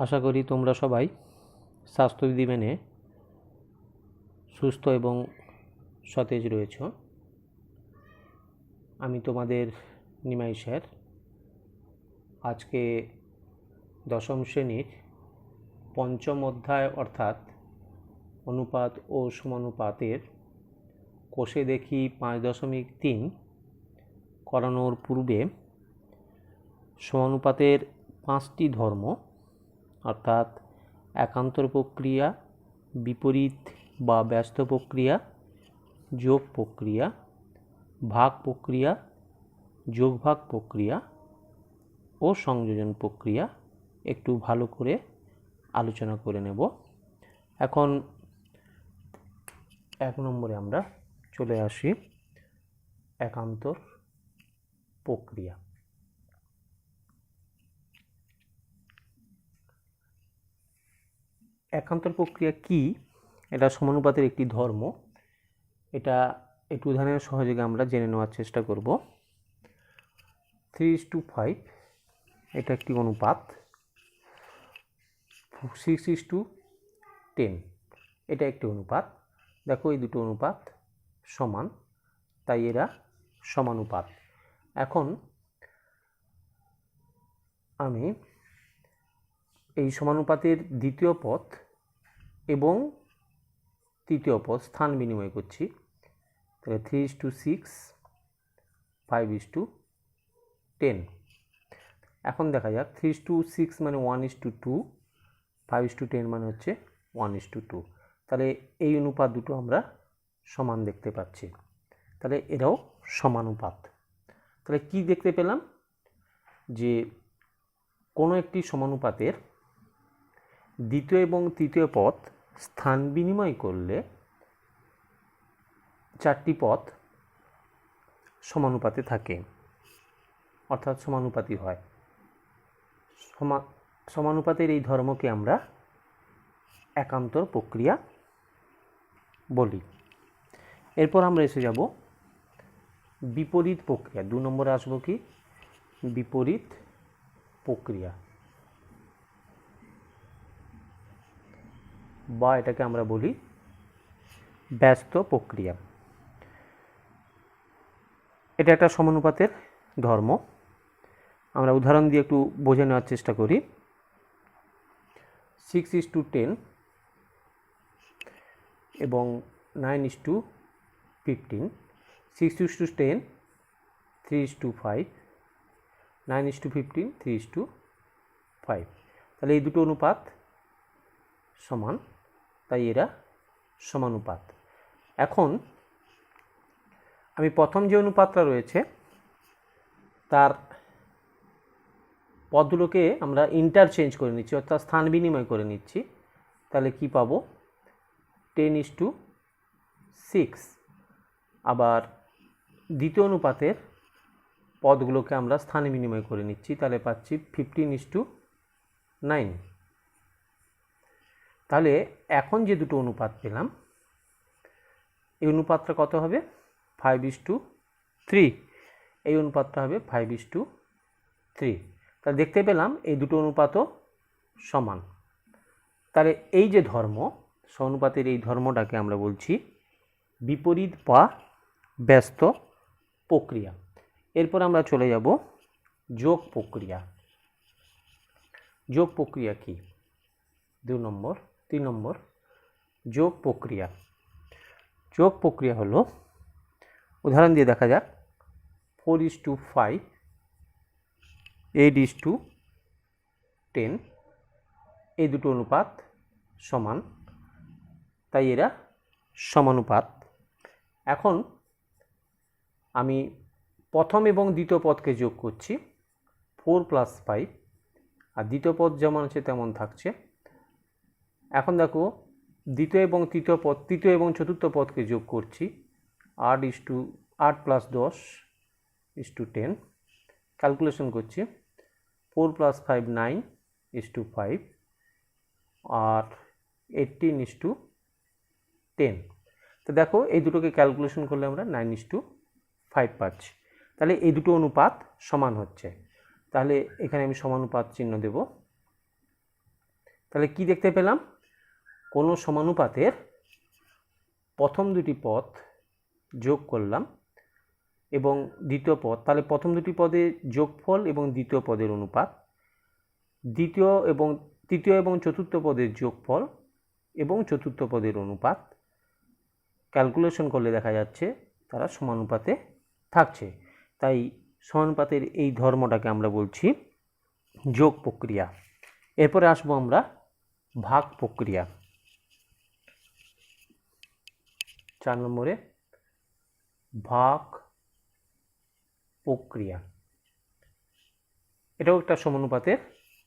আশা করি তোমরা সবাই স্বাস্থ্যবিধি মেনে সুস্থ এবং সতেজ রয়েছ। আমি তোমাদের নিমাই স্যার। আজকে দশম শ্রেণীর পঞ্চম অধ্যায় অর্থাৎ অনুপাত ও সমানুপাতের কোষে দেখি 5.3 করানোর পূর্বে সমানুপাতের 5টি ধর্ম অর্থাৎ একান্তর প্রক্রিয়া, বিপরীত বা ব্যস্ত প্রক্রিয়া, যোগ প্রক্রিয়া, ভাগ প্রক্রিয়া, যোগভাগ প্রক্রিয়া ও সংযোজন প্রক্রিয়া একটু ভালো করে আলোচনা করে নেব। এখন 1 নম্বরে আমরা চলে আসি একান্তর প্রক্রিয়া। একান্তর প্রক্রিয়া কি? এটা সমানুপাতের একটি ধর্ম। এটা একটু উদাহরণের সহযোগে আমরা জেনে নেওয়ার চেষ্টা করব। 3:5 এটা একটি অনুপাত, 6:10 এটা একটি অনুপাত। দেখো এই দুটো অনুপাত সমান, তাই এরা সমানুপাত। এখন আমি এই সমানুপাতের দ্বিতীয় পদ এবং তৃতীয় পদ স্থান বিনিময় করছি। তাহলে 3:6, 5:10। এখন দেখা যাক 3:6 মানে 1:2, 5:10 মানে হচ্ছে 1:2। তাহলে এই অনুপাত দুটো আমরা সমান দেখতে পাচ্ছি, তাহলে এরাও সমানুপাত। তাহলে কি দেখতে পেলাম? যে কোনো একটি সমানুপাতের দ্বিতীয় এবং তৃতীয় পদ স্থান বিনিময় করলে 4টি পদ সমানুপাতে থাকে, অর্থাৎ সমানুপাতী হয়। সমানুপাতের এই ধর্মকে আমরা একান্তর প্রক্রিয়া বলি। এরপর আমরা এসে যাব বিপরীত প্রক্রিয়া। 2 নম্বরে আসবো কি? বিপরীত প্রক্রিয়া, বা এটাকে আমরা বলি ব্যস্ত প্রক্রিয়া। এটা একটা সমানুপাতের ধর্ম। আমরা উদাহরণ দিয়ে একটু বোঝে নেওয়ার চেষ্টা করি। 6:10 এবং 9:15, 6:10 3:5, 9:15 3:5। তাহলে এই দুটো অনুপাত সমান, তাই এরা সমানুপাত। এখন আমি প্রথম যে অনুপাতটা রয়েছে তার পদগুলোকে আমরা ইন্টারচেঞ্জ করে নিচ্ছি, অর্থাৎ স্থান বিনিময় করে নিচ্ছি। তাহলে কি পাবো? 10:6। আবার দ্বিতীয় অনুপাতের পদগুলোকে আমরা স্থান বিনিময় করে নিচ্ছি, তাহলে পাচ্ছি 15:9। তাহলে এখন যে দুটো অনুপাত পেলাম, এই অনুপাতটা কত হবে? 5:3। এই অনুপাতটা হবে 5:3। তাহলে দেখতে পেলাম এই দুটো অনুপাতও সমান। তাহলে এই যে ধর্ম, সমানুপাতের এই ধর্মটাকে আমরা বলছি বিপরীত বা ব্যস্ত প্রক্রিয়া। এরপর আমরা চলে যাব যোগ প্রক্রিয়া। যোগ প্রক্রিয়া কি? 3 নম্বর যোগ প্রক্রিয়া। যোগ প্রক্রিয়া হলো, উদাহরণ দিয়ে দেখা যাক, 4:5, 8:10 এই দুটো অনুপাত সমান, তাই এরা সমানুপাত। এখন আমি প্রথম এবং দ্বিতীয় পদকে যোগ করছি, 4 + 5, আর দ্বিতীয় পদ যেমন আছে তেমন থাকছে। এখন দেখো দ্বিতীয় এবং তৃতীয় পদ, তৃতীয় এবং চতুর্থ পদকে যোগ করছি, 8 + 10:10। ক্যালকুলেশন করছি, 4 + 5 9:5, আর 18:10। তো দেখো এই দুটোকে ক্যালকুলেশন করলে আমরা 9:5 পাচ্ছি। তাহলে এই দুটো অনুপাত সমান হচ্ছে। তাহলে এখানে আমি সমানুপাত চিহ্ন দেব। তাহলে কি দেখতে পেলাম, কোনো সমানুপাতের প্রথম দুটি পদ যোগ করলাম এবং দ্বিতীয় পদ, তাহলে প্রথম দুটি পদের যোগফল এবং দ্বিতীয় পদের অনুপাত, তৃতীয় এবং চতুর্থ পদের যোগফল এবং চতুর্থ পদের অনুপাত ক্যালকুলেশন করলে দেখা যাচ্ছে তারা সমানুপাতে থাকছে। তাই সমানুপাতের এই ধর্মটাকে আমরা বলছি যোগ প্রক্রিয়া। এরপরে আসবো আমরা ভাগ প্রক্রিয়া। 4 নম্বরে ভাগ প্রক্রিয়া, এটাও একটা সমানুপাতের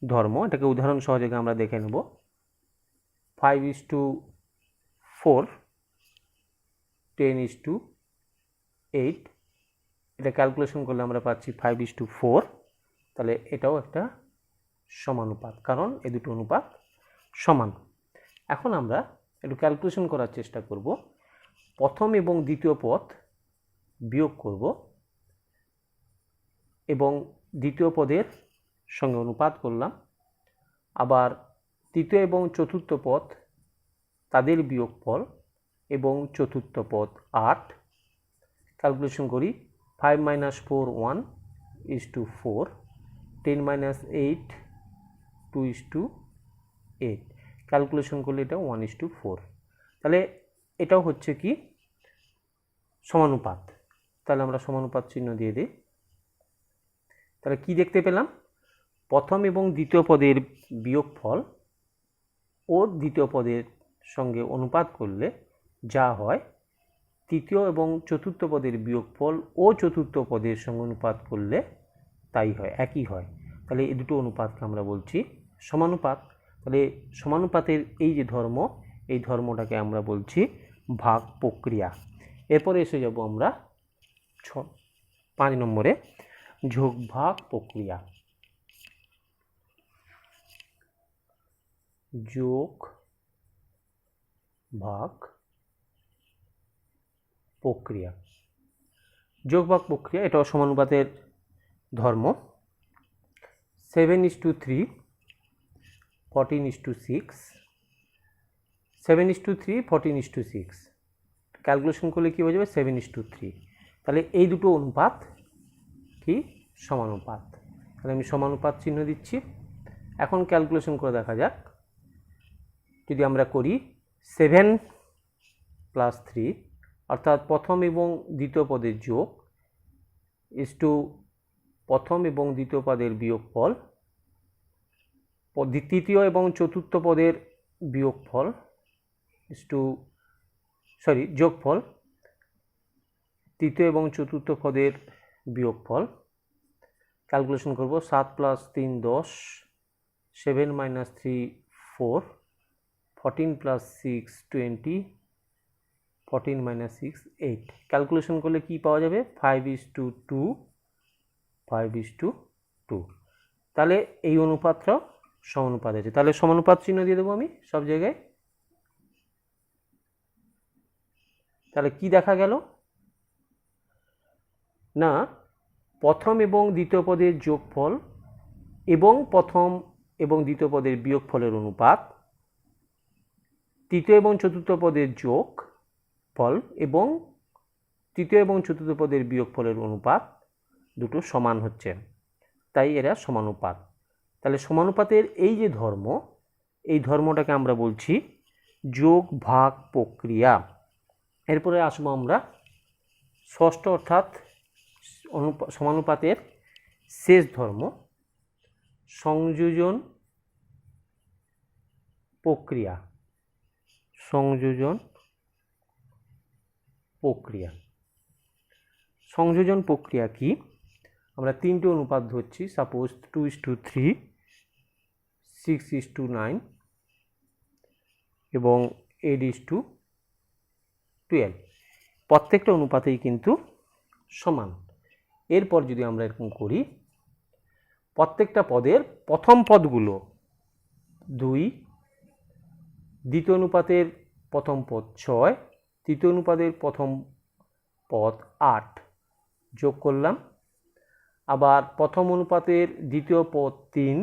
ধর্ম। এটাকে উদাহরণ সহযোগে আমরা দেখে নেব। 5:4, 10:8, এটা ক্যালকুলেশন করলে আমরা পাচ্ছি 5:4। তাহলে এটাও একটা সমানুপাত, কারণ এই দুটো অনুপাত সমান। এখন আমরা একটু ক্যালকুলেশন করার চেষ্টা করব। প্রথম এবং দ্বিতীয় পদ বিয়োগ করব এবং দ্বিতীয় পদের সঙ্গে অনুপাত করলাম। আবার তৃতীয় এবং চতুর্থ পদ তাদের বিয়োগফল এবং চতুর্থ পদ 8 ক্যালকুলেশন করি। 5 - 4 1:4, 10 - 8 2:8 ক্যালকুলেশন করলে এটা 1:4। তাহলে এটাও হচ্ছে কি সমানুপাত। তাহলে আমরা সমানুপাত চিহ্ন দিয়ে দিই। তাহলে কি দেখতে পেলাম, প্রথম এবং দ্বিতীয় পদের বিয়োগফল ও দ্বিতীয় পদের সঙ্গে অনুপাত করলে যা হয়, তৃতীয় এবং চতুর্থ পদের বিয়োগফল ও চতুর্থ পদের সঙ্গে অনুপাত করলে তাই হয়, একই হয়। তাহলে এই দুটো অনুপাতকে আমরা বলছি সমানুপাত। তাহলে সমানুপাতের এই যে ধর্ম, এই ধর্মটাকে আমরা বলছি ভাগ প্রক্রিয়া। এরপরে এসে যাব আমরা 5 নম্বরে যোগ ভাগ প্রক্রিয়া। যোগ ভাগ প্রক্রিয়া, যোগ ভাগ প্রক্রিয়া এটাও সমানুপাতের ধর্ম। 7:3, 14:6, 7:3, 14:6 ক্যালকুলেশন করলে কী হয়ে যাবে 7:3। তাহলে এই দুটো অনুপাত কি সমানুপাত। তাহলে আমি সমানুপাত চিহ্ন দিচ্ছি। এখন ক্যালকুলেশন করে দেখা যাক। যদি আমরা করি 7 + 3 অর্থাৎ প্রথম এবং দ্বিতীয় পদের যোগ ইসটু প্রথম এবং দ্বিতীয় পদের বিয়োগফল, তৃতীয় এবং চতুর্থ পদের বিয়োগফল যোগফল, তৃতীয় এবং চতুর্থ পদের বিয়োগফল ক্যালকুলেশন করব। 7 + 3 10, 7 - 3 4, 14 + 6 20, 14 - 6 8 ক্যালকুলেশন করলে কি পাওয়া যাবে 5:2, 5:2। তাহলে এই অনুপাতটাও সমানুপাত আছে। তাহলে সমানুপাত চিহ্ন দিয়ে দেবো আমি সব জায়গায়। তাহলে কি দেখা গেল না, প্রথম এবং দ্বিতীয় পদের যোগফল এবং প্রথম এবং দ্বিতীয় পদের বিয়োগফলের অনুপাত, তৃতীয় এবং চতুর্থ পদের যোগফল এবং তৃতীয় এবং চতুর্থ পদের বিয়োগফলের অনুপাত দুটো সমান হচ্ছে, তাই এরা সমানুপাত। তাহলে সমানুপাতের এই যে ধর্ম, এই ধর্মটাকে আমরা বলছি যোগ ভাগ প্রক্রিয়া। এরপরে আসবো আমরা ষষ্ঠ অর্থাৎ সমানুপাতের শেষ ধর্ম সংযোজন প্রক্রিয়া। সংযোজন প্রক্রিয়া, সংযোজন প্রক্রিয়া কি, আমরা তিনটে অনুপাত ধরছি। সাপোজ 2:3, 6:9 এবং 8:12 প্রত্যেকটা অনুপাতেই কিন্তু সমান। এরপর যদি আমরা এরকম করি, প্রত্যেকটা পদের প্রথম পদগুলো 2, দ্বিতীয় অনুপাতের প্রথম পদ 6, তৃতীয় অনুপাতের প্রথম পদ 8 যোগ করলাম। আবার প্রথম অনুপাতের দ্বিতীয় পদ 3,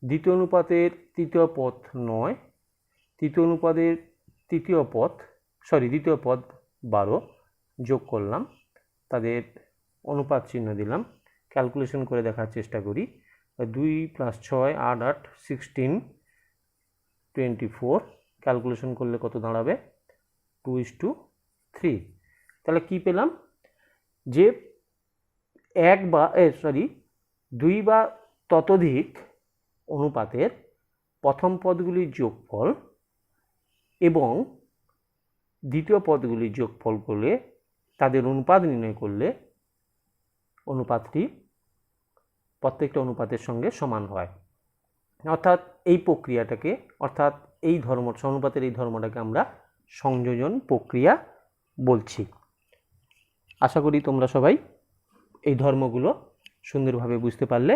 দ্বিতীয় অনুপাতের তৃতীয় পদ 9, তৃতীয় অনুপাতের দ্বিতীয় পদ 12 যোগ করলাম, তাদের অনুপাত চিহ্ন দিলাম, ক্যালকুলেশন করে দেখার চেষ্টা করি। 2 + 6 8 8 16 24, ক্যালকুলেশন করলে কত দাঁড়াবে? 2:3। তাহলে কি পেলাম? যে 2 বা ততোধিক অনুপাতের প্রথম পদগুলির যোগফল এবং দ্বিতীয় পদগুলির যোগফল করলে তাদের অনুপাত নির্ণয় করলে অনুপাতটি প্রত্যেকটা অনুপাতের সঙ্গে সমান হয়। অর্থাৎ এই প্রক্রিয়াটাকে, অর্থাৎ এই অনুপাতের এই ধর্মটাকে আমরা সংযোজন প্রক্রিয়া বলছি। আশা করি তোমরা সবাই এই ধর্মগুলো সুন্দরভাবে বুঝতে পারলে।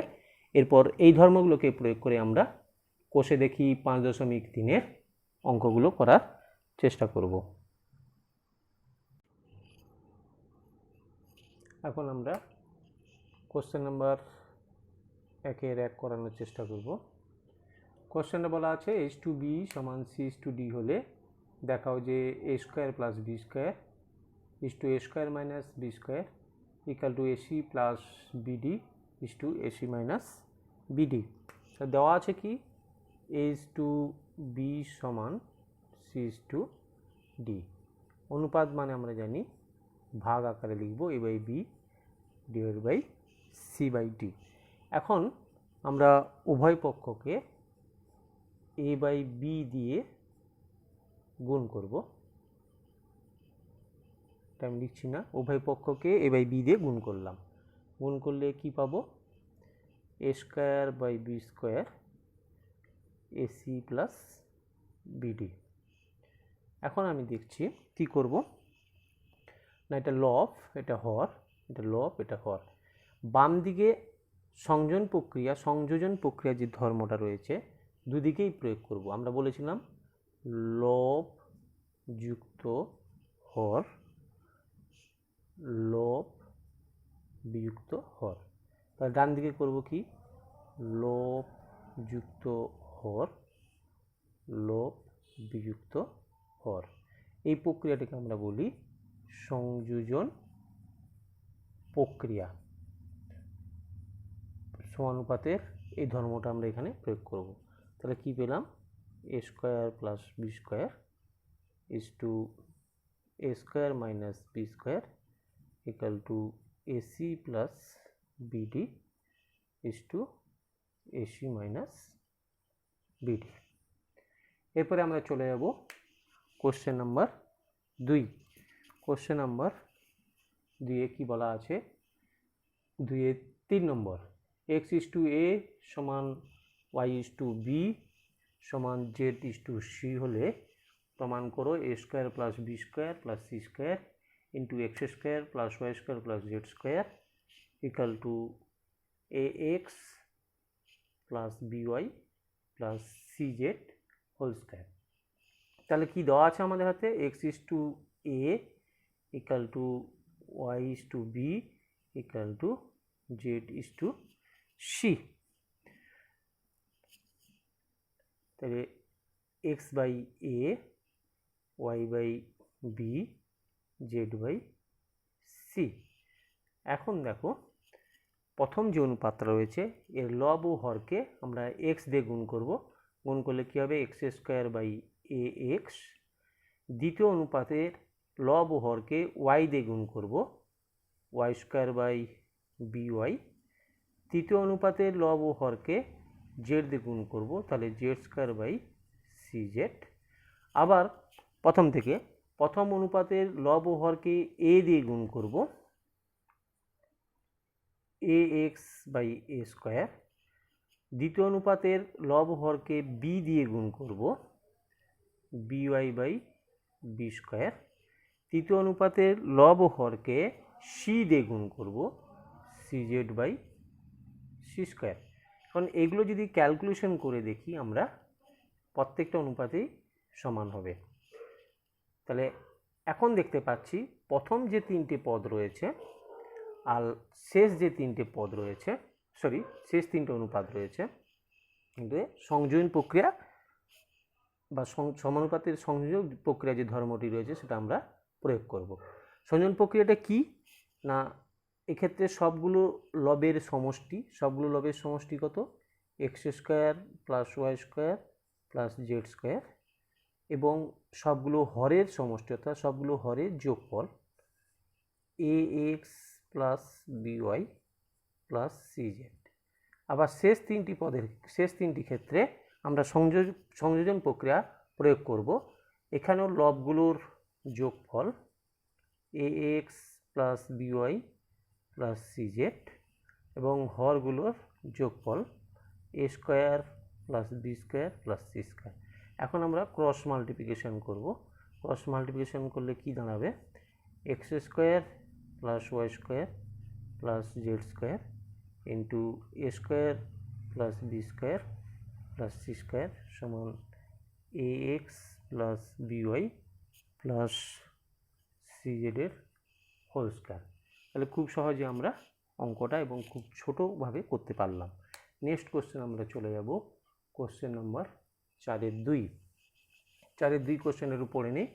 এরপর এই ধর্মগুলোকে প্রয়োগ করে আমরা কোষে দেখি 5.3-এর অঙ্কগুলো করার চেষ্টা করব। এখন আমরা কোশ্চেন নাম্বার 1 করানোর চেষ্টা করব। কোশ্চেনটা বলা আছে h2b = c/d হলে দেখাও যে a² + b² = a² - b² = ac + bd = ac - bd। দেওয়া আছে কি h2b = c/d। অনুপাত মানে আমরা জানি ভাগ আকারে লিখব a/b/c/d। এখন আমরা উভয় পক্ষকে a/b দিয়ে গুণ করব। এটা আমি লিখছি না, উভয় পক্ষকে a/b দিয়ে গুণ করলাম। গুণ করলে কি পাবো? a² - b² ac + bd। এখন আমি দেখছি কি করব না, এটা লব, এটা হর, এটা লব, এটা হর। বাম দিকে সংযোজন প্রক্রিয়া যে ধর্মটা রয়েছে দুদিকেই প্রয়োগ করব। আমরা বলেছিলাম লব যুক্ত হর, লব বিযুক্ত হর। তাহলে ডান দিকে করব কি? লব যুক্ত হর, লব বিযুক্ত হর। এই প্রক্রিয়াটাকে আমরা বলি সংযোজন প্রক্রিয়া। সমানুপাতের এই ধর্মটা আমরা এখানে প্রয়োগ করব। তাহলে কি পেলাম? a² + b² = a² - b² = ac + bd = ac - bd। এরপরে আমরা চলে যাব কোশ্চেন নাম্বার 2। কোশ্চেন নাম্বার 2-এ কি বলা আছে? 2-এর 3 নম্বর, x/a = y/b = z/c হলে প্রমাণ করো a² + b² + c² x² + y² + z² = ax + by + cz whole square. তাহলে কি দেওয়া আছে আমাদের হাতে? x/a = y/b = z/c। তাহলে x/a, y/b, z/c। এখন দেখো প্রথম যে অনুপাতটা রয়েছে এর লব ও হরকে আমরা x দিয়ে গুণ করব। গুণ করলে কি হবে? x²/ax। দ্বিতীয় অনুপাতের লব ও হরকে y দিয়ে গুণ করব, y²/by। তৃতীয় অনুপাতের লব ও হরকে z দিয়ে গুণ করব, তাহলে z²/cz। আবার প্রথম থেকে প্রথম অনুপাতের লব ও হরকে a দিয়ে গুণ করব, ax/a²। দ্বিতীয় অনুপাতের লব ও হরকে b দিয়ে গুণ করব, by/b²। তৃতীয় অনুপাতের লব ও হরকে c দিয়ে গুণ করব, cz/c²। এখন এগুলো যদি ক্যালকুলেশন করে দেখি আমরা, প্রত্যেকটা অনুপাতেই সমান হবে। তাহলে এখন দেখতে পাচ্ছি প্রথম যে 3টে পদ রয়েছে আর শেষ যে 3টে পদ রয়েছে, শেষ 3টে অনুপাত রয়েছে, কিন্তু সংযোজন প্রক্রিয়া বা সমানুপাতের সংযোগ প্রক্রিয়া যে ধর্মটি রয়েছে সেটা আমরা প্রয়োগ করব। সংযোজন প্রক্রিয়াটা কি না, এক্ষেত্রে সবগুলো লবের সমষ্টি কত, x square plus Y square plus z square, এবং সবগুলো হরের সমষ্টি অর্থাৎ সবগুলো হরের যোগফল a x plus by plus সিজেড। আবার শেষ তিনটি ক্ষেত্রে আমরা সংযোজন প্রক্রিয়া প্রয়োগ করব। এখানেও লবগুলোর যোগফল a x plus by plus সিজেড এবং হরগুলোর যোগফল a square plus B square plus C square. এখন আমরা ক্রস মাল্টিপ্লিকেশন করব। ক্রস মাল্টিপ্লিকেশন করলে কি দাঁড়াবে, x square plus Y square plus z square into a square plus B square plus C square সমান a x plus by plus সিজেডের whole square. তাহলে খুব সহজে আমরা অঙ্কটা এবং খুব ছোটোভাবে করতে পারলাম। নেক্সট কোশ্চেন আমরা চলে যাব কোশ্চেন নম্বর 4-2 কোশ্চেনের উপরে নেই।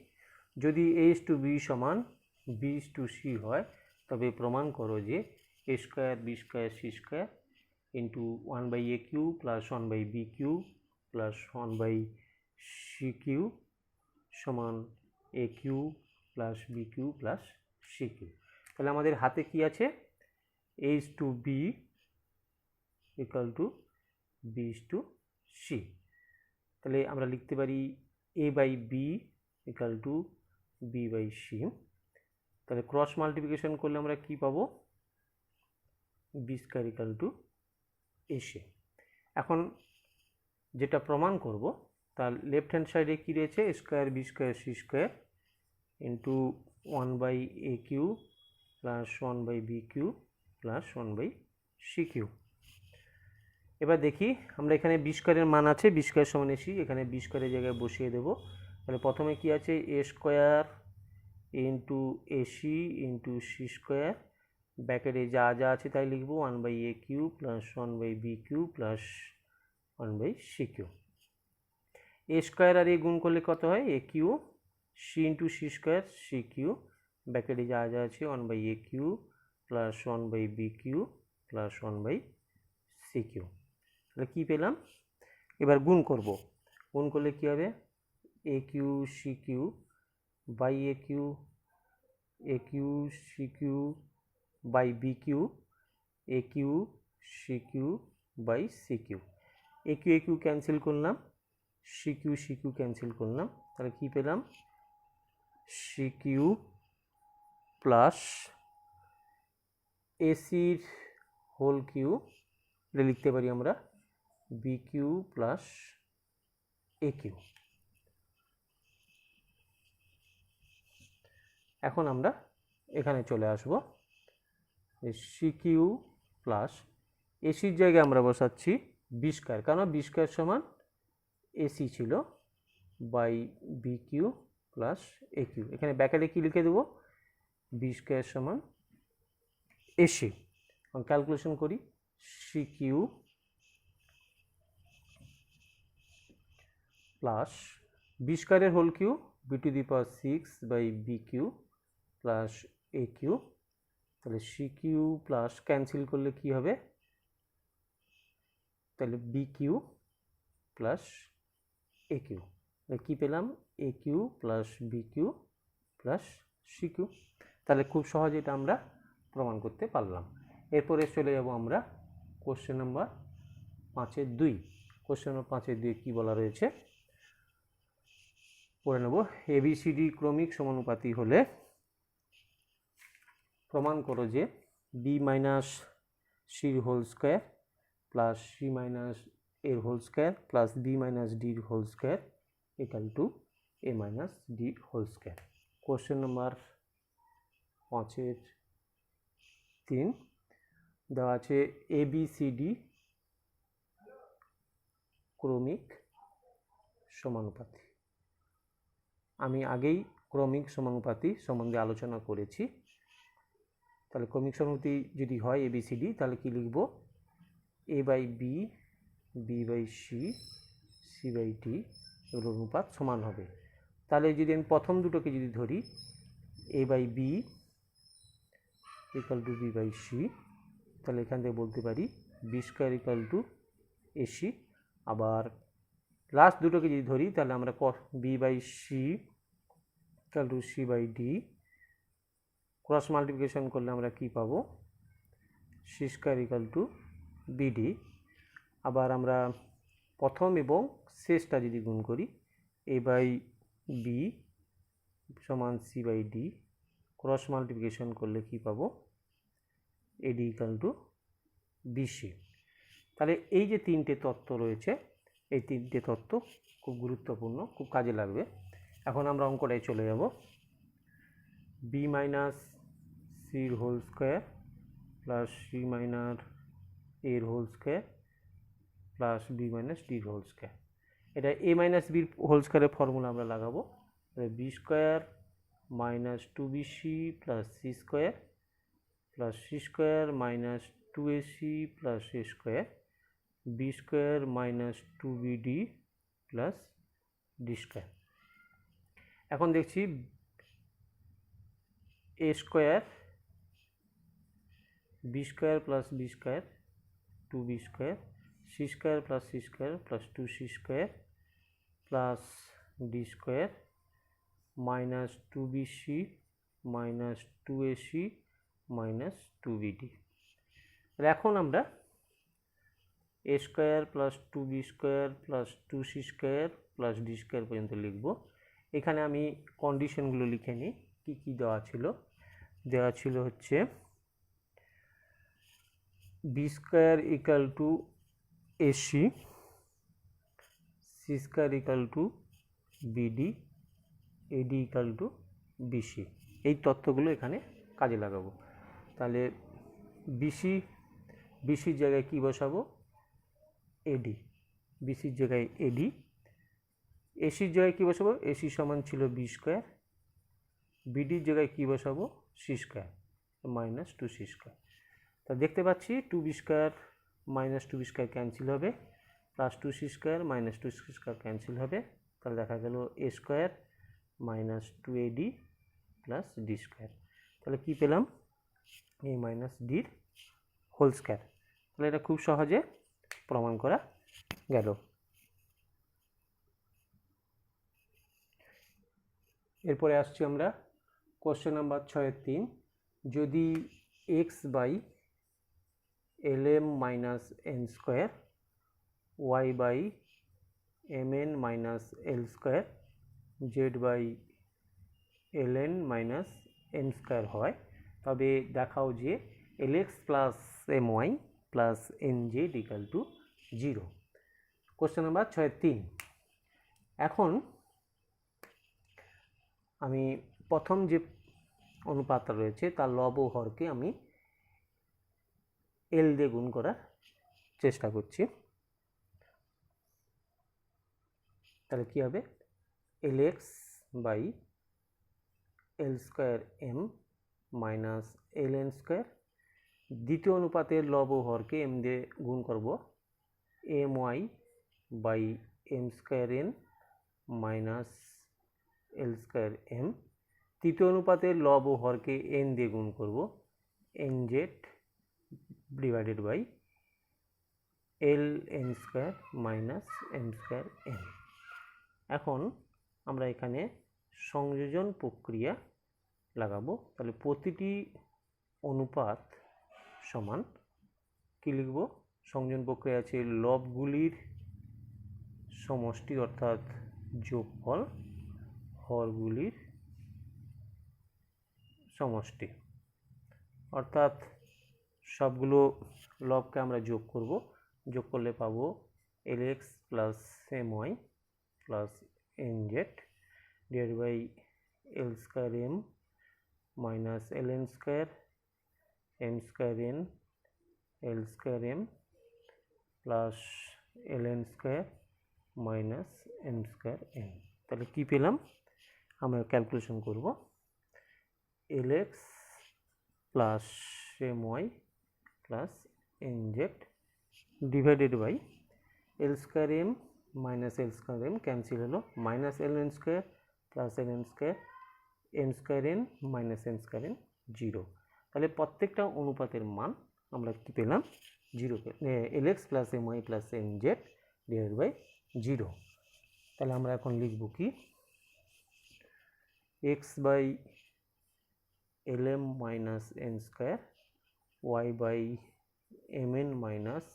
যদি A/B সমান B/C হয় তবে প্রমাণ করো যে a square B square C square into 1/a cube plus 1/b cube plus 1/c cube সমান a cube plus b cube plus c cube. তাহলে আমাদের হাতে কি আছে, A/B ইকুয়াল টু B/C। তাহলে আমরা লিখতে পারি A/B ইকুয়াল টু B/C। তাহলে ক্রস মাল্টিপ্লিকেশন করলে আমরা কি পাবো, b square equal two AC। এখন যেটা প্রমাণ করব তার লেফট হ্যান্ড সাইডে কী রয়েছে, a square B square C square into 1/a cube plus 1/b cube plus 1/c cube. এবার দেখি আমরা এখানে বি স্কোয়ারের মান আছে, বি স্কোয়ার সমান AC, এখানে বি স্কোয়ারের জায়গায় বসিয়ে দেবো। তাহলে প্রথমে কি আছে, a square into AC into c square, ব্র্যাকেটে যা যা আছে তাই লিখব, 1/a cube plus 1/b cube plus 1/c cube. a square আর a গুণ করলে কত হয়, a cube, c into c square c cube, ব্র্যাকেটে যা যা আছে 1/a cube plus 1/b cube plus 1/c cube. তাহলে কী পেলাম, এবার গুণ করব। গুণ করলে কী হবে, a cube C cube by a cube C cube by B cube, a cube C cube by C cube. a cube cancel করলাম, সি কিউ ক্যান্সেল করলাম, তাহলে কী পেলাম, সি কিউ প্লাস এসির হোল কিউ, এটা লিখতে পারি আমরা বি কিউ প্লাস এ কিউ। এখন আমরা এখানে চলে আসব, সি কিউ প্লাস এসির জায়গায় আমরা বসাচ্ছি বি স্কোয়ার, কারণ বি স্কোয়ার সমান এসি ছিল, by B cube plus A cube. এখানে ব্র্যাকেটে কী লিখে দেবো, বি স্কোয়ার সমান এসি। ক্যালকুলেশন করি, সি কিউ প্লাস বি স্কোয়ারের whole cube b to the power 6 by B cube plus A cube. তাহলে সি কিউ প্লাস ক্যান্সেল করলে কি হবে, তাহলে বি কিউ প্লাস এ কিউ। কী পেলাম, a cube plus b cube plus c Q. তাহলে খুব সহজে এটা আমরা প্রমাণ করতে পারলাম। এরপরে চলে যাব আমরা কোশ্চেন নাম্বার 5-2। কোশ্চেন নাম্বার 5-2 কী বলা রয়েছে পড়ে নেব। ABCD ক্রমিক সমানুপাতি হলে প্রমাণ করো যে বি মাইনাস সির whole square plus C minus এর whole square plus B minus ডির whole square equal to A minus D whole square. Question number 5-3 দেওয়া আছে ABCD ক্রমিক সমানুপাতি। আমি আগেই ক্রমিক সমানুপাতি সম্বন্ধে আলোচনা করেছি। তাহলে ক্রমিক সমানুপাতি যদি হয় ABCD, তাহলে কি লিখব, A/B B by C by D এগুলোর অনুপাত সমান হবে। তাহলে যদি আমি প্রথম দুটোকে যদি ধরি A by B equal to B by C, তাহলে এখান থেকে বলতে পারি B square equal to AC. আবার লাস্ট দুটোকে যদি ধরি তাহলে আমরা B by C equal to C by D cross multiplication করলে আমরা কি পাবো, C square equal to BD. আবার আমরা প্রথম এবং শেষটা যদি গুণ করি এ বাই বি সমান C by D cross multiplication করলে কি পাবো, এডি ইকুয়াল টু বিসি। তাহলে এই যে তিনটে তত্ত্ব রয়েছে, এই তিনটে তত্ত্ব খুব গুরুত্বপূর্ণ, খুব কাজে লাগবে। এখন আমরা অঙ্কটায় চলে যাব। বি মাইনাস সির whole square plus C minus এর whole square plus B minus ডির হোল স্কোয়ার। এটা এ মাইনাস বির হোল স্কোয়ারের ফর্মুলা আমরা লাগাবো। B square minus two BC plus C square plus C square minus two AC plus A square B square minus two BD plus D square. এখন দেখছি A square B square plus B square two B square C square plus two C square plus D square minus two BC minus two AC minus two BD. এখন আমরা A square plus two B square plus two C square plus D square পর্যন্ত লিখব। এখানে আমি কন্ডিশনগুলো লিখে নিই, কী কী দেওয়া ছিল। দেওয়া ছিল হচ্ছে B square equal to AC, C square equal to BD, AD equal to BC. এই তথ্যগুলো এখানে কাজে লাগাবো। তাহলে বিসির জায়গায় কি বসাবো, এডি। বিসির জায়গায় এডি। এসির জায়গায় কী বসাবো, এসি সমান ছিল বি স্কোয়ার। বিডির জায়গায় কী বসাবো, C square minus two C square. তা দেখতে পাচ্ছি two B square minus two B square cancel হবে, plus two C square minus two C square cancel হবে। তাহলে দেখা গেল A square minus two AD plus D square. তাহলে কী পেলাম, এ মাইনাস ডির হোল স্কোয়ার। তাহলে এটা খুব সহজে প্রমাণ করা গেল। এরপরে আসছি আমরা কোশ্চেন নাম্বার 6-3। যদি X by L M minus N square Y by M N minus L square Z by L N minus N square হয়, তবে দেখাও যে L X plus M Y plus N Z equal to 0। Question number 6-3। এখন আমি প্রথম যে অনুপাতটা রয়েছে তার লব ও হরকে আমি এল দিয়ে গুণ করার চেষ্টা করছি। তাহলে কী হবে, L X by L square M minus L N square. দ্বিতীয় অনুপাতের লব ও হরকে এম দিয়ে গুণ করব, M Y by M square N minus L square M. তৃতীয় অনুপাতের লব ও হরকে এন দিয়ে গুণ করব, N Z divided by L N square minus M square N. এখন আমরা এখানে সংযোজন প্রক্রিয়া লাগাবো। তাহলে প্রতিটি অনুপাত সমান কী লিখব, সংযোজন প্রক্রিয়া আছে লবগুলির সমষ্টি অর্থাৎ যোগফল, হরগুলির সমষ্টি। অর্থাৎ সবগুলো লবকে আমরা যোগ করব, যোগ করলে পাবো L X plus M Y plus N Z divide by L square M minus L N square M square N L square M plus L N square minus M square N. তাহলে কী পেলাম, আমরা calculation করব, L X plus M Y plus N Z divided by L square M minus L square M cancel হলো, minus L N square plus L N square, N square N minus N square N 0। তাহলে প্রত্যেকটা অনুপাতের মান আমরা কী পেলাম? 0 L X plus M Y plus N Z divide by 0। তাহলে আমরা এখন লিখব কি? X by L M minus N square, Y by M N minus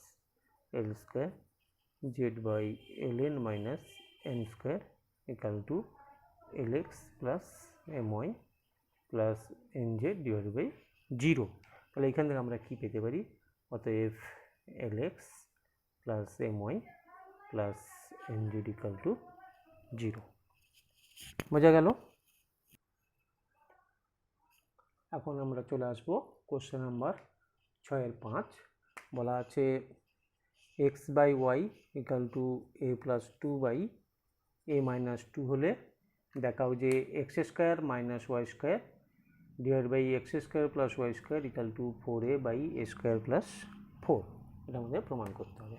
L square, Z by L N minus N square equal to L X plus M Y plus N Z divide by 0। তাহলে এখান থেকে আমরা কী পেতে পারি? অতএব L X plus M Y plus N Z equal to 0। বোঝা গেল? এখন আমরা চলে আসবো কোশ্চেন নাম্বার 6-5। বলা আছে X by Y equal to A plus 2 by A minus 2 হলে দেখাও যে X square minus Y square divide by X square plus Y square equal to 4a by A square plus 4। এটা আমাদের প্রমাণ করতে হবে।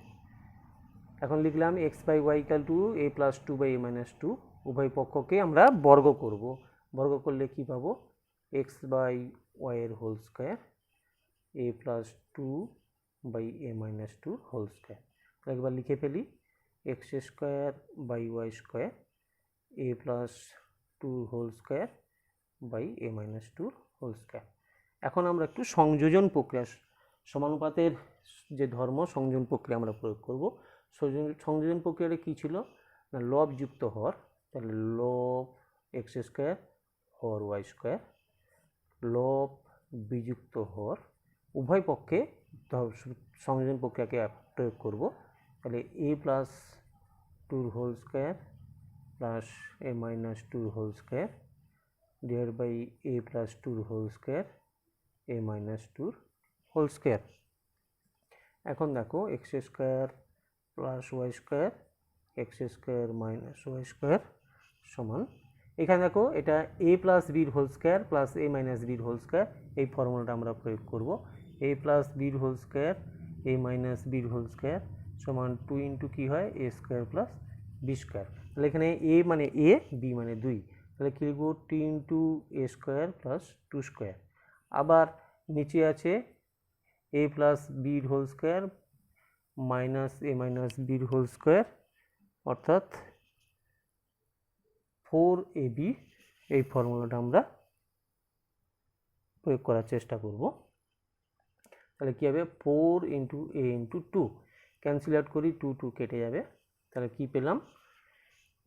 এখন লিখলাম X by Y equal to A plus 2 by A minus 2, উভয় পক্ষকে আমরা বর্গ করব। বর্গ করলে কি পাবো? এক্স বাই ওয়াই এর whole square A plus 2 by A minus 2 whole square. একবার লিখে ফেলি, X square by Y square A plus 2 whole square by A minus 2 whole square. এখন আমরা একটু সংযোজন প্রক্রিয়া, সমানুপাতের যে ধর্ম সংযোজন প্রক্রিয়া আমরা প্রয়োগ করব। সংযোজন প্রক্রিয়াটা কী ছিল না? লব যুক্ত হর। তাহলে লব এক্স স্কোয়ার হর ওয়াই স্কোয়ার, লব বিযুক্ত হর, উভয় পক্ষে সংযোজন প্রক্রিয়াকে প্রয়োগ করব। তাহলে A plus 2 whole square plus A minus 2 whole square divide by A plus 2 whole square A minus 2 whole square. এখন দেখো X square plus Y square X square minus Y square সমান, এখানে দেখো এটা এ প্লাস বির whole square plus A minus বির whole square, এই ফর্মুলাটা আমরা প্রয়োগ করব। এ প্লাস বির হোল স্কোয়ার এ মাইনাস বির হোল স্কোয়ার সমান 2 ইন্টু কী হয়? এ স্কোয়ার প্লাস বি স্কোয়ার। তাহলে এখানে এ মানে এ, বি মানে 2, তাহলে কী লিখব? 2 into a square plus 2 square. আবার নিচে আছে এ প্লাস বির হোল স্কোয়ার মাইনাস এ মাইনাস বির হোল স্কোয়ার অর্থাৎ 4ab। এই ফর্মুলাটা আমরা প্রয়োগ করার চেষ্টা করব। তাহলে কী হবে? 4 into A into 2, cancel out করি, 2 2 কেটে যাবে। তাহলে কী পেলাম?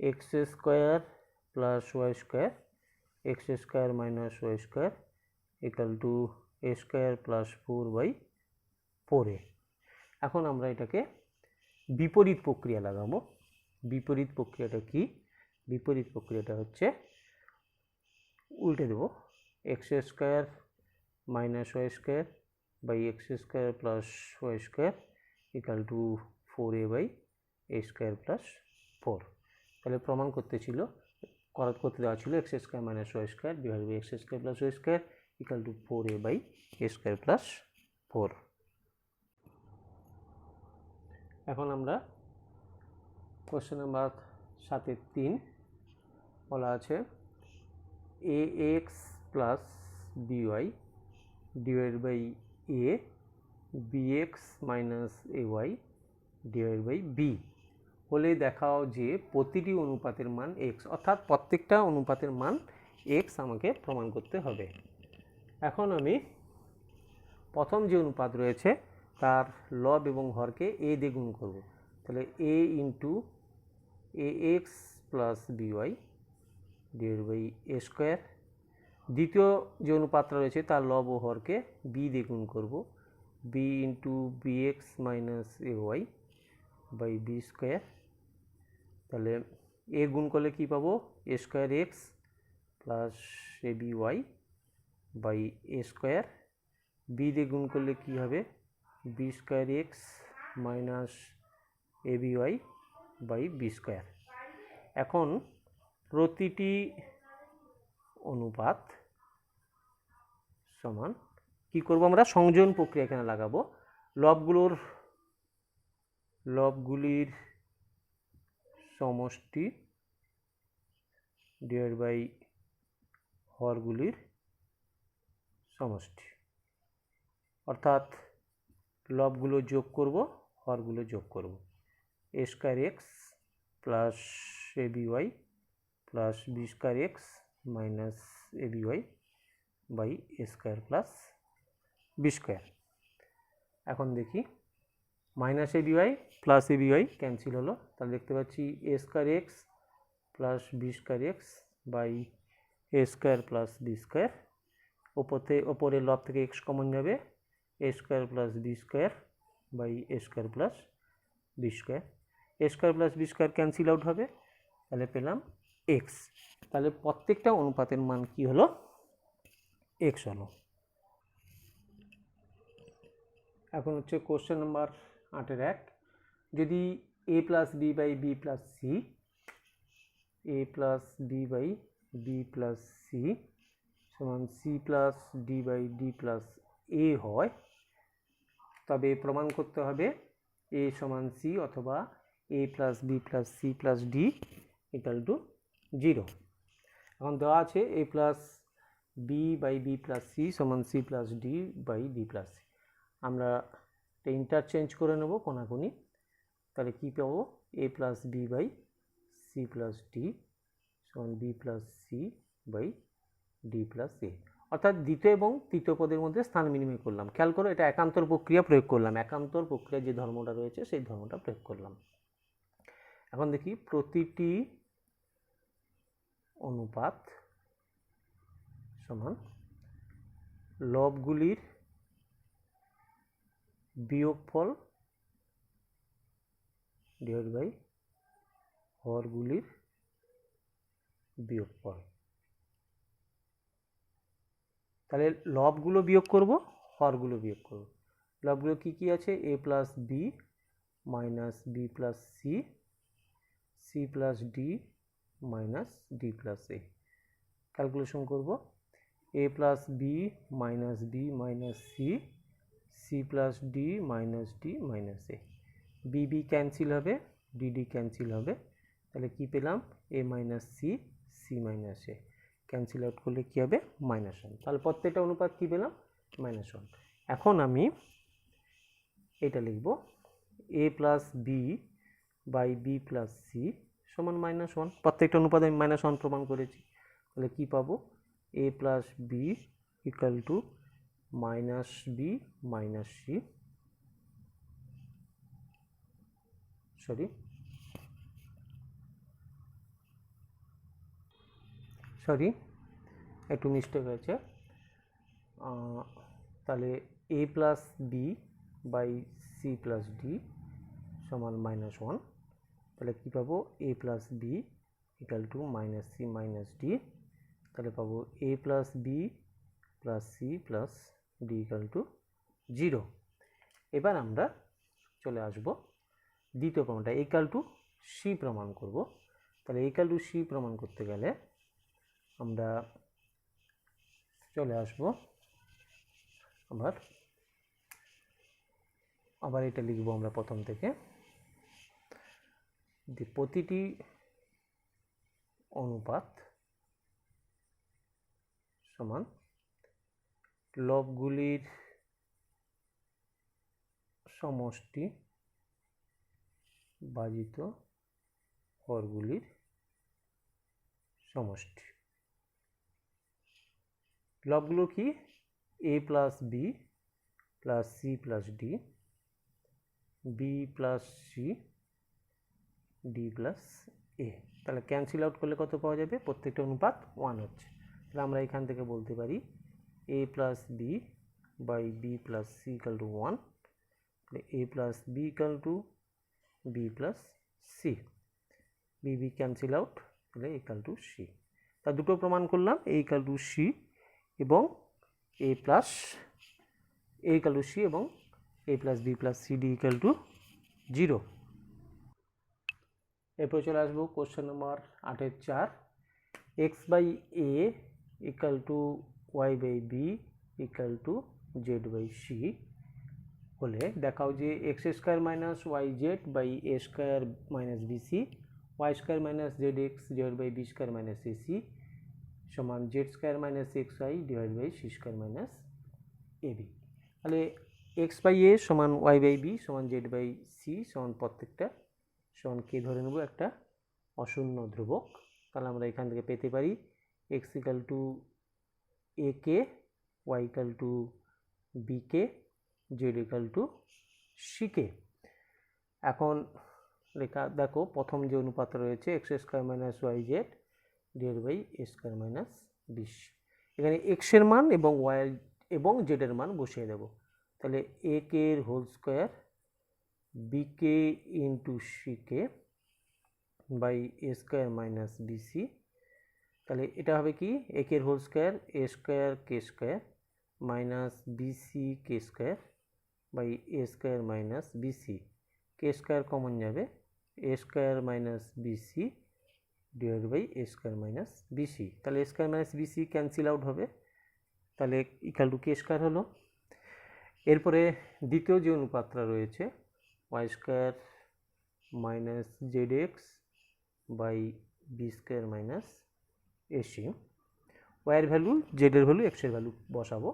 X square plus Y square X square minus Y square equal to A square plus 4 by 4a। এখন আমরা এটাকে বিপরীত প্রক্রিয়া লাগাবো। বিপরীত প্রক্রিয়াটা কি? বিপরীত প্রক্রিয়াটা হচ্ছে উল্টে দেব, X square minus Y square by X square plus Y square equal to 4a by A square plus 4। তাহলে প্রমাণ করতে দেওয়া ছিল X square minus Y square divide by X square plus Y square equal to 4a by A square plus 4। এখন আমরা question number 7-3 বলা আছে A x plus BY divide by A BX minus A Y divide by B হলে দেখাও যে প্রতিটি অনুপাতের মান এক্স, অর্থাৎ প্রত্যেকটা অনুপাতের মান এক্স আমাকে প্রমাণ করতে হবে। এখন আমি প্রথম যে অনুপাত রয়েছে তার লব এবং হরকে এ দিয়ে গুণ করব। তাহলে A into A x plus BY divide by A square. দ্বিতীয় যে অনুপাতটা রয়েছে তার লব ও হরকে বি দিয়ে গুণ করব, B into B X minus A Y by B square. তাহলে এ গুণ করলে কী পাবো? A square X plus A B Y by A square. B দিয়ে গুণ করলে কী হবে? B square X minus A B Y by B square. এখন প্রতিটি অনুপাত সমান কী করব? আমরা সংযোজন প্রক্রিয়া এখানে লাগাবো। লবগুলোর লবগুলির সমষ্টি ডিভাইড বাই হরগুলির সমষ্টি, অর্থাৎ লবগুলো যোগ করব, হরগুলো যোগ করব। A square X plus A B Y plus B square X minus A B Y by A square plus B square. এখন দেখি minus A B Y plus A B Y cancel হলো, তাহলে দেখতে পাচ্ছি A square X plus B square X by A square plus B square. ওপরের লব থেকে X common যাবে, A square plus B square by A square plus B square. A square plus B square cancel out হবে, তাহলে পেলাম x. তাহলে প্রত্যেকটা অনুপাতের মান কি হলো? এক্স হলো। এখন হচ্ছে কোশ্চেন নাম্বার 8-1। যদি A plus B by B plus C, A plus B by B plus C সমান C plus D by D plus A হয়, তবে প্রমাণ করতে হবে এ সমান সি অথবা A plus B plus C plus D equal to 0। এখন দেওয়া আছে A plus B by B plus C সমান C plus D by D plus C. আমরা ইন্টারচেঞ্জ করে নেব কোনাকুনি, তাহলে কী পাবো? A plus B by C plus D সমান B plus C by D plus A, অর্থাৎ দ্বিতীয় এবং তৃতীয় পদের মধ্যে স্থান বিনিময় করলাম। খেয়াল করো, এটা একান্তর প্রক্রিয়া প্রয়োগ করলাম, একান্তর প্রক্রিয়ার যে ধর্মটা রয়েছে সেই ধর্মটা প্রয়োগ করলাম। এখন দেখি প্রতিটি অনুপাত সমান লবগুলির বিয়োগফল ডিভাইড বাই হরগুলির বিয়োগফল। তাহলে লবগুলো বিয়োগ করব, হরগুলো বিয়োগ করব। লবগুলো কি কি আছে? A plus B minus B plus C, C plus D minus D plus A. Calculation করব, A plus B minus B minus C, C plus D minus D minus A. B B cancel হবে, D D cancel হবে, তাহলে কি পেলাম? A minus C, C minus A. Cancel out করলে কী হবে? -1। তাহলে প্রত্যেকটা অনুপাত কী পেলাম? -1। এখন আমি এটা লিখব, A plus B by B plus C সমান -1। প্রত্যেকটা অনুপাত আমি -1 প্রমাণ করেছি, তাহলে কী পাবো? A plus B equal to minus B minus C, sorry একটু মিস্টেক হয়েছে। তাহলে A plus B by C plus D সমান -1, তাহলে কী পাবো? A plus B equal to minus C minus D, তাহলে পাবো A plus B plus C plus D equal to 0। এবার আমরা চলে আসব দ্বিতীয় প্রমাণটা, ইকুয়াল টু সি প্রমাণ করব। তাহলে ইকুয়াল টু সি প্রমাণ করতে গেলে আমরা চলে আসব, আবার এটা লিখব আমরা প্রথম থেকে, যে প্রতিটি অনুপাত সমান লবগুলির সমষ্টি ভাজিত হরগুলির সমষ্টি। লবগুলো কি? A plus B plus C plus D, B plus C, D plus A. তাহলে ক্যান্সেল আউট করলে কত পাওয়া যাবে? প্রত্যেকটা অনুপাত 1 হচ্ছে। তাহলে আমরা এখান থেকে বলতে পারি A plus B by B plus C equal to 1, তাহলে A plus B equal to B plus C, B B cancel out, তাহলে ইকুয়াল টু সি। তা দুটো প্রমাণ করলাম, এ ইকুয়াল টু সি এবং A plus A equal to C এবং A plus B plus C D equal to 0। এরপর চলে আসবো question number 8-4। X by A equal to Y by B equal to Z by C হলে দেখাও যে X square minus Y Z by A square minus BC Y square minus Z x divide by B square minus AC সমান Z square minus x Y divide by C square minus AB. তাহলে X by A সমান Y by B সমান Z by C সমান প্রত্যেকটা সমান কে ধরে নেব একটা অশূন্য ধ্রুবক। তাহলে আমরা এখান থেকে পেতে পারি X equal to A K Y equal to B K Z equal to C K. এখন লেখা দেখো প্রথম যে অনুপাত রয়েছে X square minus Y Z divide by A square minus BC. এখানে এক্সের মান এবং ওয়াই এবং জেডের মান বসিয়ে দেব। তাহলে এ কে এর whole square b k into c k by A square minus bc. তাহলে এটা হবে কি এ কে এর whole square a square K square minus bc k square by A square minus bc. K square common যাবে a square minus bc divide by A square minus bc. তাহলে a square minus bc cancel out হবে, তাহলে equal to K square হলো। এরপরে দ্বিতীয় যে অনুপাতটা রয়েছে Y square minus Z x by B square minus AC. ওয়াইয়ের ভ্যালু জেডের ভ্যালু এক্সের ভ্যালু বসাবো।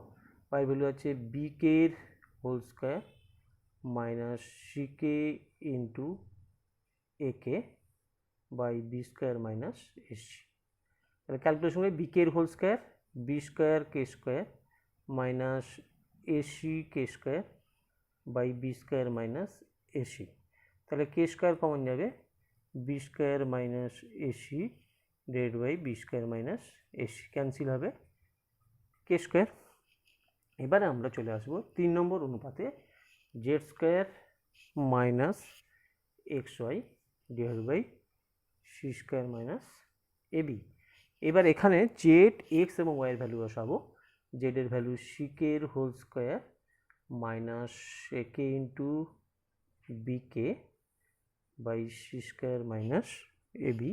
ওয়াইয়ের ভ্যালু আছে বি কে এর whole square minus C K into A K by B square minus AC. তাহলে ক্যালকুলেশন করে বি কে এর whole square B square K square minus AC K square by B square minus AC. তাহলে K square common যাবে B square minus AC divide by B square minus AC cancel হবে K square. এবারে আমরা চলে আসবো 3 নম্বর অনুপাতে Z square minus x Y divide by C square minus AB. এবার এখানে জেড এক্স এবং ওয়াইয়ের ভ্যালু বসাবো। জেডের ভ্যালু সি কে এর whole square minus A K into B K by C square minus AB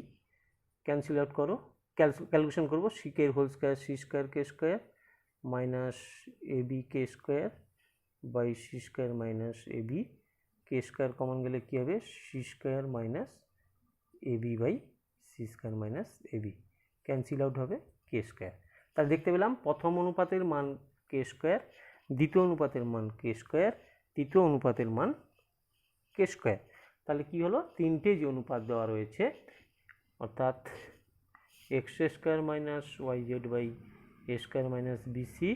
cancel out করো, calculation করবো C K এর whole square C square K square minus A B K square by C square minus AB. K square common গেলে কী হবে C square minus AB by C square minus AB cancel out হবে K square. তাহলে দেখতে পেলাম প্রথম অনুপাতের মান কে স্কোয়ার, দ্বিতীয় অনুপাতের মান কে স্কোয়ার, তৃতীয় অনুপাতের মান কে স্কোয়ার। তাহলে কি হলো তিনটে যে অনুপাত দেওয়া রয়েছে অর্থাৎ x square minus Y Z by A square minus BC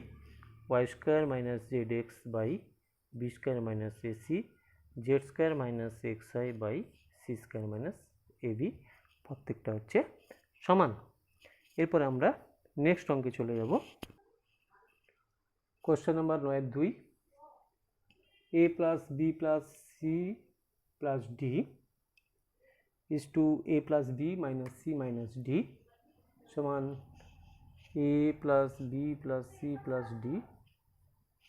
Y square minus Z x by B square minus ac z square minus x y by C square minus ab প্রত্যেকটা হচ্ছে সমান। এরপরে আমরা নেক্সট অঙ্কে চলে যাব। Question number 9-2 a plus b plus c plus d is to a plus b minus c minus d সমান a plus b plus c plus d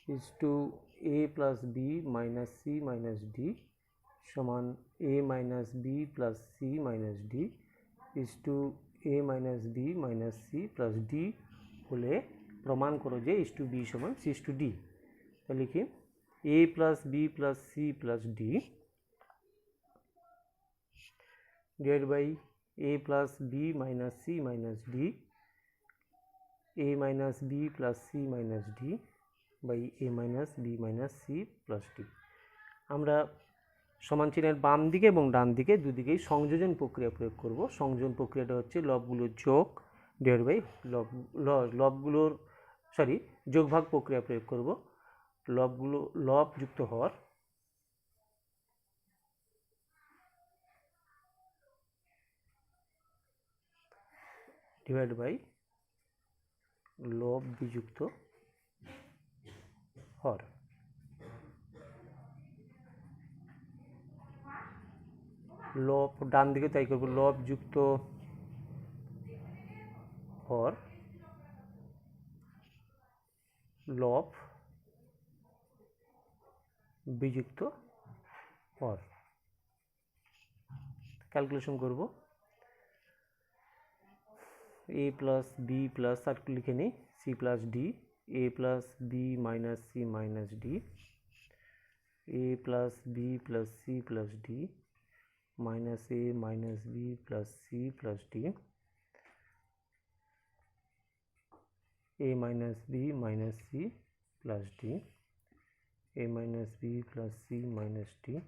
is to a plus b minus c minus d সমান a minus b plus c minus d is to a minus b minus c plus d হলে প্রমাণ করো যে is to b সমান c is to d। তাহলে লিখি a plus b plus c plus d divided by a plus b minus c minus d a minus b plus c minus d by a minus b minus c plus d। আমরা সমান চিহ্নের বাম দিকে এবং ডান দিকে দুদিকেই সংযোজন প্রক্রিয়া প্রয়োগ করব। সংযোজন প্রক্রিয়াটা হচ্ছে লবগুলোর যোগ ডিভাইড বাই লবগুলোর যোগভাগ প্রক্রিয়া প্রয়োগ করব। লব যুক্ত হর ডিভাইড বাই লব বিযুক্ত হর। লব ডান দিকে তাই করব লব যুক্ত হর লব বিযুক্ত হর। ক্যালকুলেশন করব a প্লাস বি প্লাস আর লিখে নিই c plus d a plus B minus C minus d a plus b plus c plus d minus a minus b plus c plus d a minus b minus c plus d a minus b plus c minus d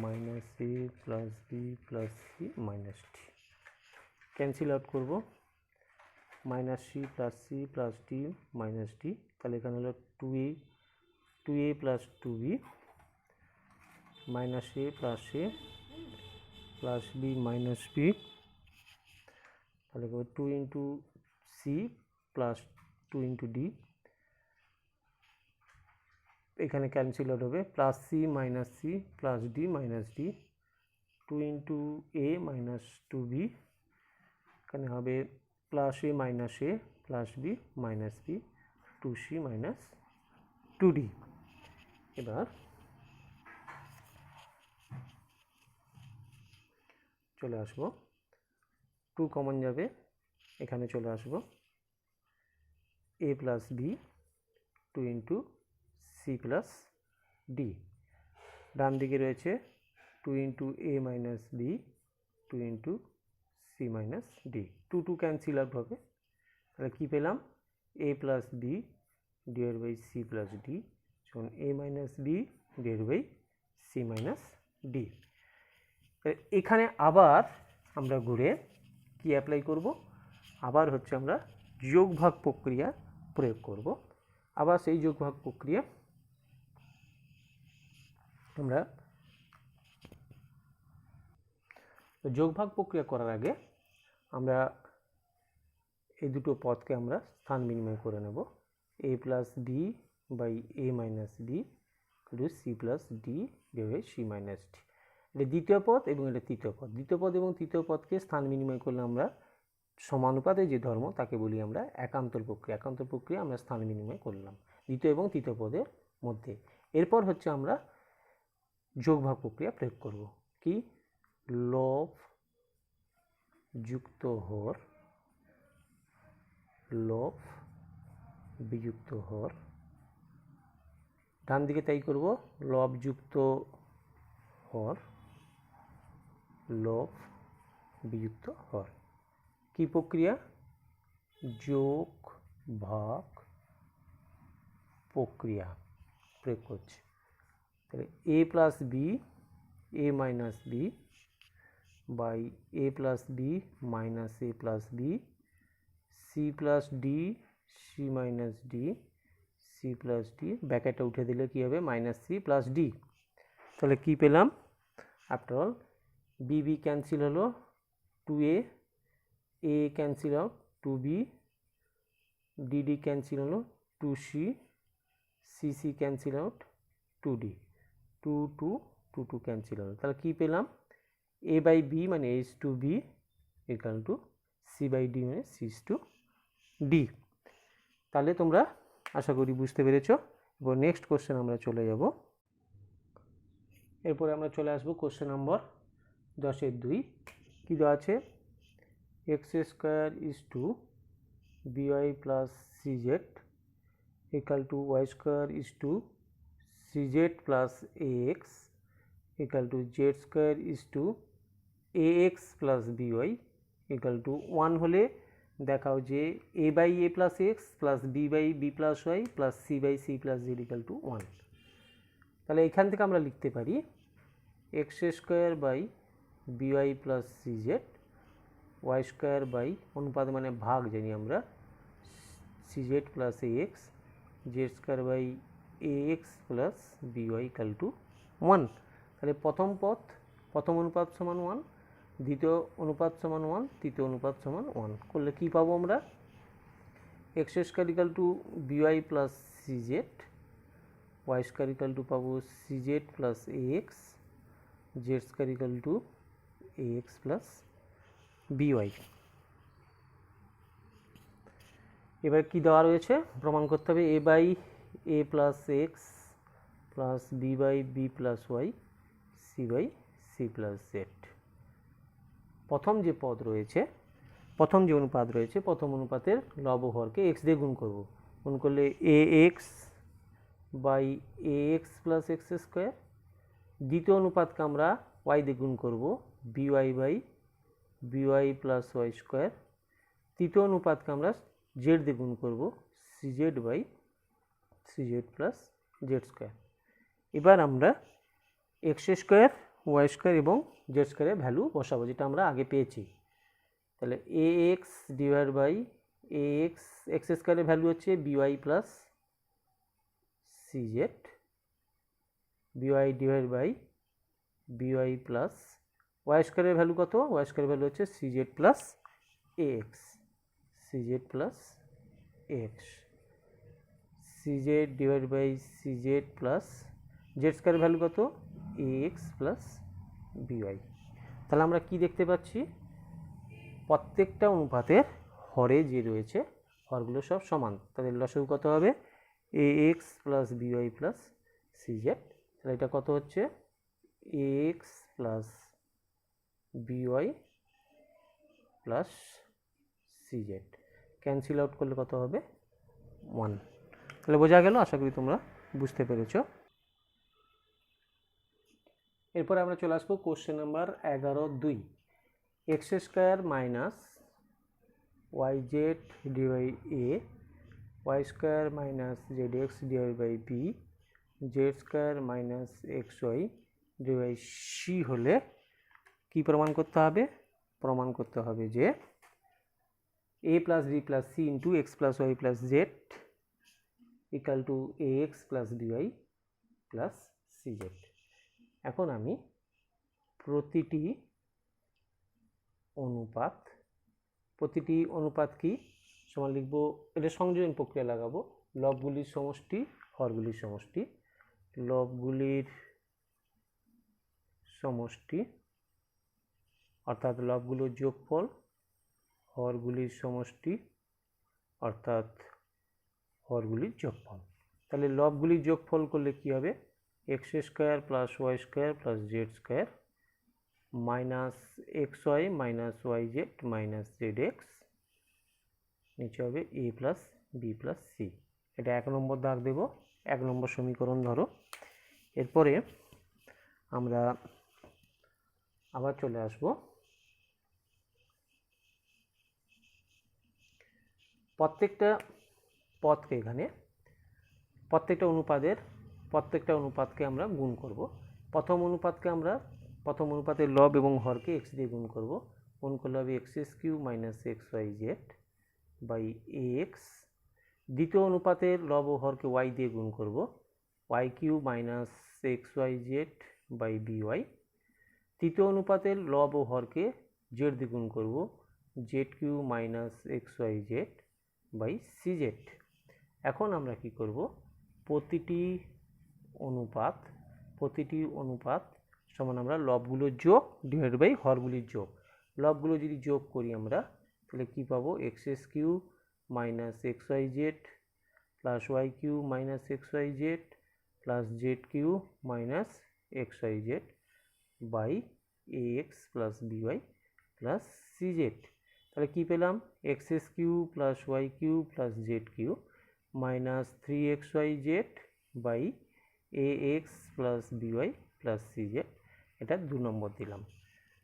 minus a plus b plus c minus d cancel out করব minus c plus C plus D minus D তাহলে এখানে হলো 2a plus 2b minus a plus b minus b তাহলে 2 into c plus 2 into d এখানে cancel out হবে plus C minus c plus D minus d 2 into a minus 2b এখানে হবে plus a plus B minus b 2c minus 2d এবার চলে আসব 2 common যাবে এখানে চলে আসব a plus b 2 into c plus d ডান দিকে রয়েছে 2 into a minus b 2 into c minus d 2 cancel out হবে তাহলে কী পেলাম a plus b divide by C plus d যখন a minus b divide by c minus d এখানে আবার আমরা ঘুরে কি অ্যাপ্লাই করব আবার হচ্ছে আমরা যোগভাগ প্রক্রিয়া প্রয়োগ করব আবার সেই যোগভাগ প্রক্রিয়া আমরা যোগভাগ প্রক্রিয়া করার আগে আমরা এই দুটো পদকে আমরা স্থান বিনিময় করে নেব a plus B by A minus b into c plus d divide c minus d এটা দ্বিতীয় পদ এবং এটা তৃতীয় পদ দ্বিতীয় পদ এবং তৃতীয় পদকে স্থান বিনিময় করলে আমরা সমানুপাতে যে ধর্ম তাকে বলি আমরা একান্তর প্রক্রিয়া আমরা স্থান বিনিময় করলাম দ্বিতীয় এবং তৃতীয় পদের মধ্যে এরপর হচ্ছে আমরা যোগভাগ প্রক্রিয়া প্রয়োগ করব কি লব যুক্ত হর লব বিযুক্ত হর ডান দিকে তাই করব লব যুক্ত হর লব বিযুক্ত হর কি প্রক্রিয়া যোগ ভাগ প্রক্রিয়া প্রয়োগ করছে তাহলে a plus b a minus b by A plus B minus a plus b c plus d c minus d c plus d ব্যাকেটটা উঠে দিলে কী হবে মাইনাস সি প্লাস ডি তাহলে কী পেলাম আফটার অল বি ক্যান্সেল হলো 2a a cancel out 2b d cancel হলো 2c C cancel out 2d 2 cancel হলো তাহলে কী পেলাম a বাই বি মানে a is to b equal to C by d মানে সিস টু ডি তাহলে তোমরা আশা করি বুঝতে পেরেছ এবার নেক্সট কোশ্চেন আমরা চলে যাব এরপরে আমরা চলে আসবো কোশ্চেন নম্বর 10-2 কী দেওয়া আছে x square is two by plus CZ equal to Y square is two CZ plus A x equal to z square is to ax plus by equal to 1 হলে দেখাও যে a by a plus x plus b by b plus y plus c by c plus z equal to 1 তাহলে এখান থেকে আমরা লিখতে পারি x square by by plus cz y square by অনুপাত মানে ভাগ জানি আমরা cz plus ax z square by ax plus by equal to 1 তাহলে প্রথম অনুপাত সমান 1 দ্বিতীয় অনুপাত সমান 1 তৃতীয় অনুপাত সমান 1 করলে কি পাবো আমরা x square equal to by plus সিজেড ওয়াই স্কয়ার ইকুয়াল টু পাবো সিজেড plus x z square equal to x plus by এবার কি দেওয়া রয়েছে প্রমাণ করতে হবে a by A plus x plus B by B plus y c by C plus z প্রথম যে পদ রয়েছে প্রথম যে অনুপাত রয়েছে প্রথম অনুপাতের লব ও হরকে এক্স দিয়ে গুণ করব গুণ করলে এ x by a x plus x square. দ্বিতীয় অনুপাতকে আমরা ওয়াই দিয়ে গুণ করবো, by by by plus Y square. তৃতীয় অনুপাতকে আমরা জেড দিয়ে গুণ করবো, CZ by CZ plus z square. এবার আমরা এক্স স্কোয়ার, ওয়াই স্কোয়ার এবং জেড স্কোয়ারের ভ্যালু বসাবো, যেটা আমরা আগে পেয়েছি। তাহলে এ x divide by a x, x স্কোয়ারের ভ্যালু হচ্ছে by plus CZ, by divide by by plus Y স্কোয়ারের ভ্যালু কত, ওয়াই স্কোয়ারের ভ্যালু হচ্ছে CZ plus A x, CZ plus A x, CZ divide by CZ plus Z স্কোয়ারের value কত, এ x plus by. তাহলে আমরা কি দেখতে পাচ্ছি, প্রত্যেকটা অনুপাতের হরে যে রয়েছে হরগুলো সব সমান। তাহলে লসাগু কত হবে, a x plus by plus সিজেড। তাহলে এটা কত হচ্ছে, a x plus by plus সিজেড। ক্যান্সেল আউট করলে কত হবে, 1। তাহলে বোঝা গেল, আশা করি তোমরা বুঝতে পেরেছো। এরপরে আমরা চলে আসবো question number 11(2). X square minus Y z divide a, y square minus Z x divide by b, z square minus x y divide c হলে কি প্রমাণ করতে হবে, প্রমাণ করতে হবে যে a plus B plus c into x plus y plus z equal to a x plus by plus সিজেড। এখন আমি প্রতিটি অনুপাত কি সমান লিখবো, এটা সংযোজন প্রক্রিয়া লাগাবো, লবগুলির সমষ্টি হরগুলির সমষ্টি, লবগুলির সমষ্টি অর্থাৎ লবগুলোর যোগফল, হরগুলির সমষ্টি অর্থাৎ হরগুলির যোগফল। তাহলে লবগুলির যোগফল করলে কি হবে, x square plus Y square plus z square minus x y minus Y z minus Z x, নিচে হবে a plus B plus c. এটা 1 নম্বর দাগ দেব, 1 নম্বর সমীকরণ ধরো। এরপরে আমরা আবার চলে আসব প্রত্যেকটা পদকে, এখানে প্রত্যেকটা অনুপাতকে আমরা গুণ করব। প্রথম অনুপাতের লব এবং হরকে এক্স দিয়ে গুণ করব, গুণ করলে হবে x cube minus x y Z by a x. দ্বিতীয় অনুপাতের লব ও হরকে ওয়াই দিয়ে গুণ করব, y cube minus x y Z by by. তৃতীয় অনুপাতের লব ও হরকে জেড দিয়ে গুণ করব, z cube minus x y Z by সিজেড। এখন আমরা কি করব, প্রতিটি অনুপাত সমান আমরা লবগুলোর যোগ ডিভাইড বাই হরগুলির যোগ। লবগুলো যদি যোগ করি আমরা, তাহলে কি পাবো, x cube minus x y z plus y cube minus x y z plus z cube minus x y Z by a x plus by plus সিজেড। তাহলে কি পেলাম, x cube plus y cube plus z cube minus 3xyz by a x plus by plus সিজেড। এটা 2 নম্বর দিলাম।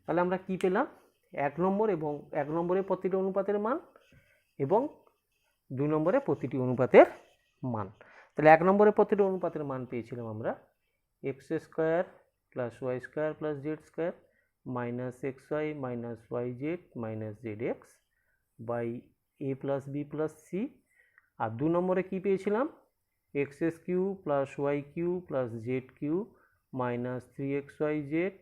তাহলে আমরা কি পেলাম, 1 নম্বর এবং 1 নম্বরে প্রতিটি অনুপাতের মান এবং 2 নম্বরে প্রতিটি অনুপাতের মান। তাহলে 1 নম্বরে প্রতিটি অনুপাতের মান পেয়েছিলাম আমরা x square plus Y square plus z square minus x y minus Y z minus Z x by A plus B plus c. আর 2 নম্বরে কি পেয়েছিলাম, x cube plus y cube plus z cube minus 3xyz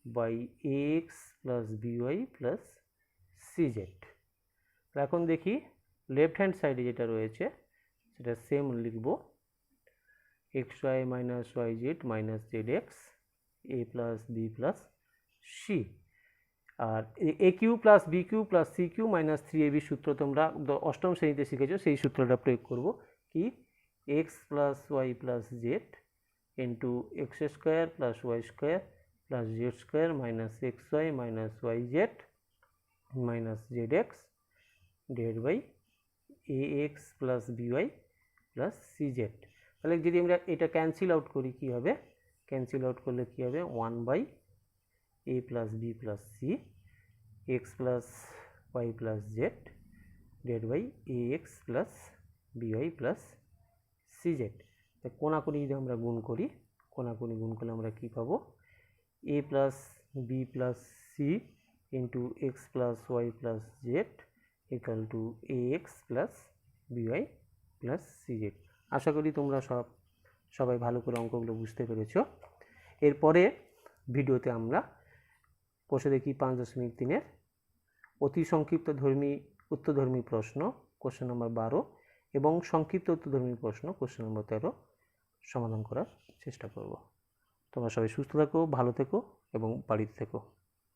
by a x plus by plus সিজেড। এখন দেখি left hand সাইডে যেটা রয়েছে সেটা সেম লিখব, x y minus Y z minus Z x a plus B plus c. আর a cube plus b cube plus c cube minus 3ab সূত্র তোমরা 8ম শ্রেণীতে শিখেছো, সেই সূত্রটা প্রয়োগ করব। কি, x plus y plus z into x square plus Y square plus z square minus x y minus Y z minus Z x divide by a x plus by plus সিজেড। তাহলে যদি আমরা এটা ক্যান্সেল আউট করি কি হবে, cancel out করলে কি হবে 1/a plus B plus c x plus y plus z divide by a x plus by plus c z. তাই কোনাকুনি যদি আমরা গুণ করি, কোনাকুনি গুণ করলে আমরা কী পাবো, a plus B plus c into x plus y plus z equal to a x plus by plus c z. আশা করি তোমরা সবাই ভালো করে অঙ্কগুলো বুঝতে পেরেছো। এরপরে ভিডিওতে আমরা বসে দেখি 5.3-এর অতি সংক্ষিপ্ত উত্তরধর্মী প্রশ্ন কোশ্চেন নম্বর 12 এবং সংক্ষিপ্ত উত্তরধর্মী প্রশ্ন কোশ্চেন নম্বর 13 সমাধান করার চেষ্টা করব। তোমরা সবাই সুস্থ থেকো, ভালো থেকো এবং বাড়িতে থেকো।